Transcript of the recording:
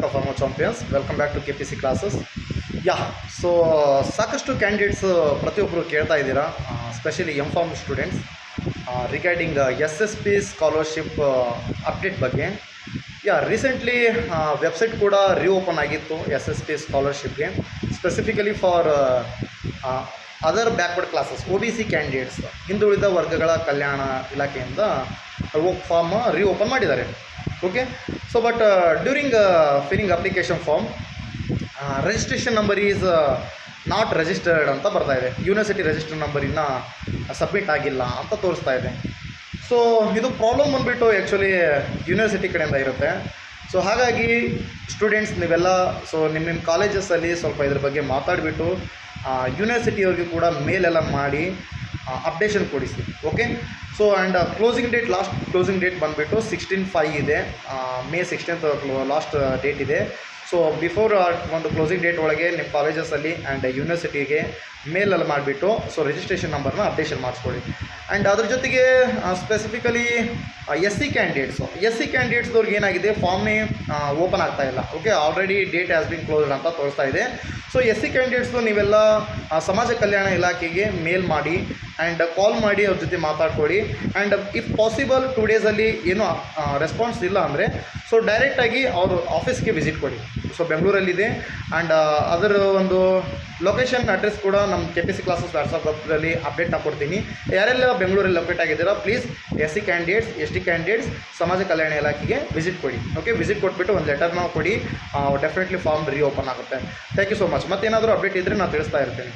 Former champions, welcome back to KPC classes. Yeah so ಸಾಕಷ್ಟು candidates ಪ್ರತಿಯೊಬ್ಬರು ಕೇಳ್ತಾ ಇದ್ದೀರಾ, specially form students regarding S S P scholarship update ಬಗ್ಗೆ. Recently website ಕೂಡ reopen ಆಗಿತ್ತು S S P ಸ್ಕಾಲರ್ಶಿಪ್ಗೆ, specifically for other backward classes O B C candidates, ಹಿಂದುಳಿದ ವರ್ಗಗಳ ಕಲ್ಯಾಣ ಇಲಾಖೆಯಿಂದ ಫಾರ್ಮ್ ರಿಓಪನ್ ಮಾಡಿದ್ದಾರೆ. Okay, so but during filling application form registration number is not registered ಅಂತ ಬರ್ತಾ ಇದೆ. ಯೂನಿವರ್ಸಿಟಿ ರಿಜಿಸ್ಟರ್ ನಂಬರ್ ಇನ್ನೂ ಸಬ್ಮಿಟ್ ಆಗಿಲ್ಲ ಅಂತ ತೋರಿಸ್ತಾ ಇದೆ. ಸೊ ಇದು ಪ್ರಾಬ್ಲಮ್ ಬಂದುಬಿಟ್ಟು ಆ್ಯಕ್ಚುಲಿ ಯೂನಿವರ್ಸಿಟಿ ಕಡೆಯಿಂದ ಇರುತ್ತೆ. ಸೊ ಹಾಗಾಗಿ ಸ್ಟೂಡೆಂಟ್ಸ್ ನೀವೆಲ್ಲ ನಿಮ್ಮ ಕಾಲೇಜಸಲ್ಲಿ ಸ್ವಲ್ಪ ಇದ್ರ ಬಗ್ಗೆ ಮಾತಾಡಿಬಿಟ್ಟು ಯೂನಿವರ್ಸಿಟಿಯವ್ರಿಗೆ ಕೂಡ ಮೇಲೆಲ್ಲ ಮಾಡಿ ಅಪ್ಡೇಷನ್ ಕೊಡಿಸಿ. Okay, so and last closing date ಬಂದುಬಿಟ್ಟು 16/5 ಇದೆ, May 16th ಲಾಸ್ಟ್ ಡೇಟ್ ಇದೆ. ಸೊ ಬಿಫೋರ್ ಒಂದು ಕ್ಲೋಸಿಂಗ್ ಡೇಟ್ ಒಳಗೆ ನಿಮ್ಮ ಕಾಲೇಜಸಲ್ಲಿ ಆ್ಯಂಡ್ ಯೂನಿವರ್ಸಿಟಿಗೆ ಮೇಲೆಲ್ಲ ಮಾಡಿಬಿಟ್ಟು ರಿಜಿಸ್ಟ್ರೇಷನ್ ನಂಬರ್ನ ಅಪ್ಡೇಷನ್ ಮಾಡಿಸ್ಕೊಳ್ಳಿ. ಆ್ಯಂಡ್ ಅದ್ರ ಜೊತೆಗೆ ಸ್ಪೆಸಿಫಿಕಲಿ ಎಸ್ ಸಿ ಕ್ಯಾಂಡಿಡೇಟ್ಸ್ದವ್ರಿಗೆ ಏನಾಗಿದೆ, ಫಾರ್ಮ್ನೇ ಓಪನ್ ಆಗ್ತಾ ಇಲ್ಲ. Okay, already date has been closed ಅಂತ ತೋರಿಸ್ತಾ ಇದೆ. ಸೊ ಎಸ್ ಸಿ ಕ್ಯಾಂಡಿಡೇಟ್ಸು ನೀವೆಲ್ಲ ಸಮಾಜ ಕಲ್ಯಾಣ ಇಲಾಖೆಗೆ ಮೇಲ್ ಮಾಡಿ ಆ್ಯಂಡ್ ಕಾಲ್ ಮಾಡಿ ಅವ್ರ ಜೊತೆ ಮಾತಾಡ್ಕೊಳ್ಳಿ. ಆ್ಯಂಡ್ ಇಫ್ ಪಾಸಿಬಲ್ 2 ಡೇಸಲ್ಲಿ ಏನೂ ರೆಸ್ಪಾನ್ಸ್ ಇಲ್ಲ ಅಂದರೆ ಸೊ ಡೈರೆಕ್ಟಾಗಿ ಅವರು ಆಫೀಸ್ಗೆ ವಿಸಿಟ್ ಕೊಡಿ. ಸೊ ಬೆಂಗಳೂರಲ್ಲಿದೆ ಆ್ಯಂಡ್ ಅದರ ಒಂದು ಲೊಕೇಶನ್ ಅಡ್ರೆಸ್ ಕೂಡ ನಮ್ಮ KPC ಕ್ಲಾಸಸ್ ವಾಟ್ಸಪ್ ಗ್ರೂಪಲ್ಲಿ ಅಪ್ಡೇಟ್ನ ಕೊಡ್ತೀನಿ. ಯಾರೆಲ್ಲ ಬೆಂಗಳೂರಲ್ಲಿ ಲೊಕೇಟ್ ಆಗಿದ್ದೀರಾ, please S C candidates, S T candidates ಸಮಾಜ ಕಲ್ಯಾಣ ಇಲಾಖೆಗೆ ವಿಸಿಟ್ ಕೊಡಿ. ಓಕೆ, ವಿಸಿಟ್ ಕೊಟ್ಬಿಟ್ಟು ಒಂದು ಲೆಟರ್ನ ಕೊಡಿ, ಡೆಫಿನೆಟ್ಲಿ ಫಾರ್ಮ್ ರಿಓಪನ್ ಆಗುತ್ತೆ. Thank you so much. ಮತ್ತೇನಾದರೂ ಅಪ್ಡೇಟ್ ಇದ್ದರೆ ನಾನು ತಿಳಿಸ್ತಾ ಇರ್ತೀನಿ.